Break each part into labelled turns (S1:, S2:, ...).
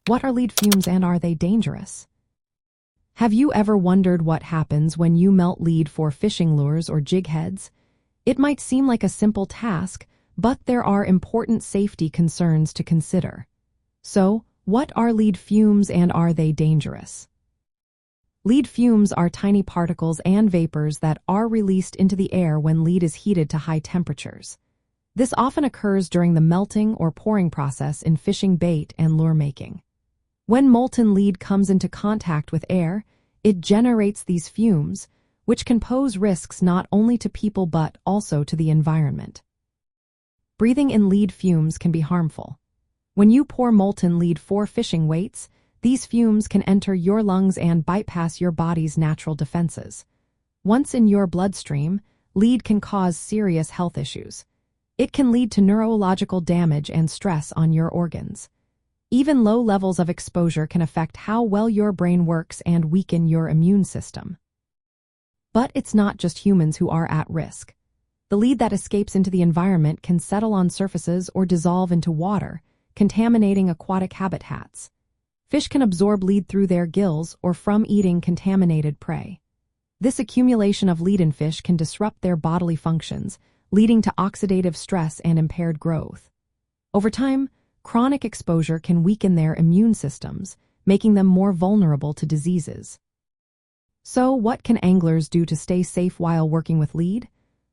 S1: What are lead fumes and are they dangerous? Have you ever wondered what happens when you melt lead for fishing lures or jig heads? It might seem like a simple task, but there are important safety concerns to consider. So, what are lead fumes and are they dangerous? Lead fumes are tiny particles and vapors that are released into the air when lead is heated to high temperatures. This often occurs during the melting or pouring process in fishing bait and lure making. When molten lead comes into contact with air, it generates these fumes, which can pose risks not only to people but also to the environment. Breathing in lead fumes can be harmful. When you pour molten lead for fishing weights, these fumes can enter your lungs and bypass your body's natural defenses. Once in your bloodstream, lead can cause serious health issues. It can lead to neurological damage and stress on your organs. Even low levels of exposure can affect how well your brain works and weaken your immune system. But it's not just humans who are at risk. The lead that escapes into the environment can settle on surfaces or dissolve into water, contaminating aquatic habitats. Fish can absorb lead through their gills or from eating contaminated prey. This accumulation of lead in fish can disrupt their bodily functions, leading to oxidative stress and impaired growth. Over time, chronic exposure can weaken their immune systems, making them more vulnerable to diseases. So, what can anglers do to stay safe while working with lead?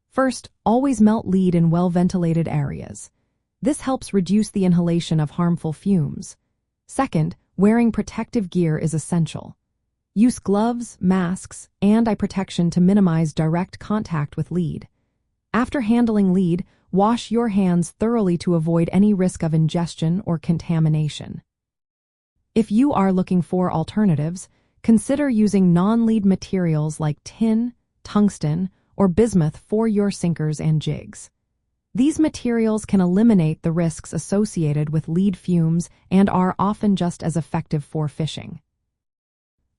S1: First, always melt lead in well-ventilated areas. This helps reduce the inhalation of harmful fumes. Second, wearing protective gear is essential. Use gloves, masks, and eye protection to minimize direct contact with lead. After handling lead, wash your hands thoroughly to avoid any risk of ingestion or contamination. If you are looking for alternatives, consider using non-lead materials like tin, tungsten, or bismuth for your sinkers and jigs. These materials can eliminate the risks associated with lead fumes and are often just as effective for fishing.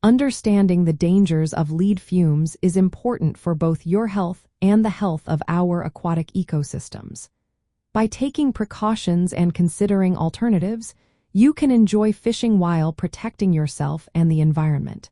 S1: Understanding the dangers of lead fumes is important for both your health and the health of our aquatic ecosystems. By taking precautions and considering alternatives, you can enjoy fishing while protecting yourself and the environment.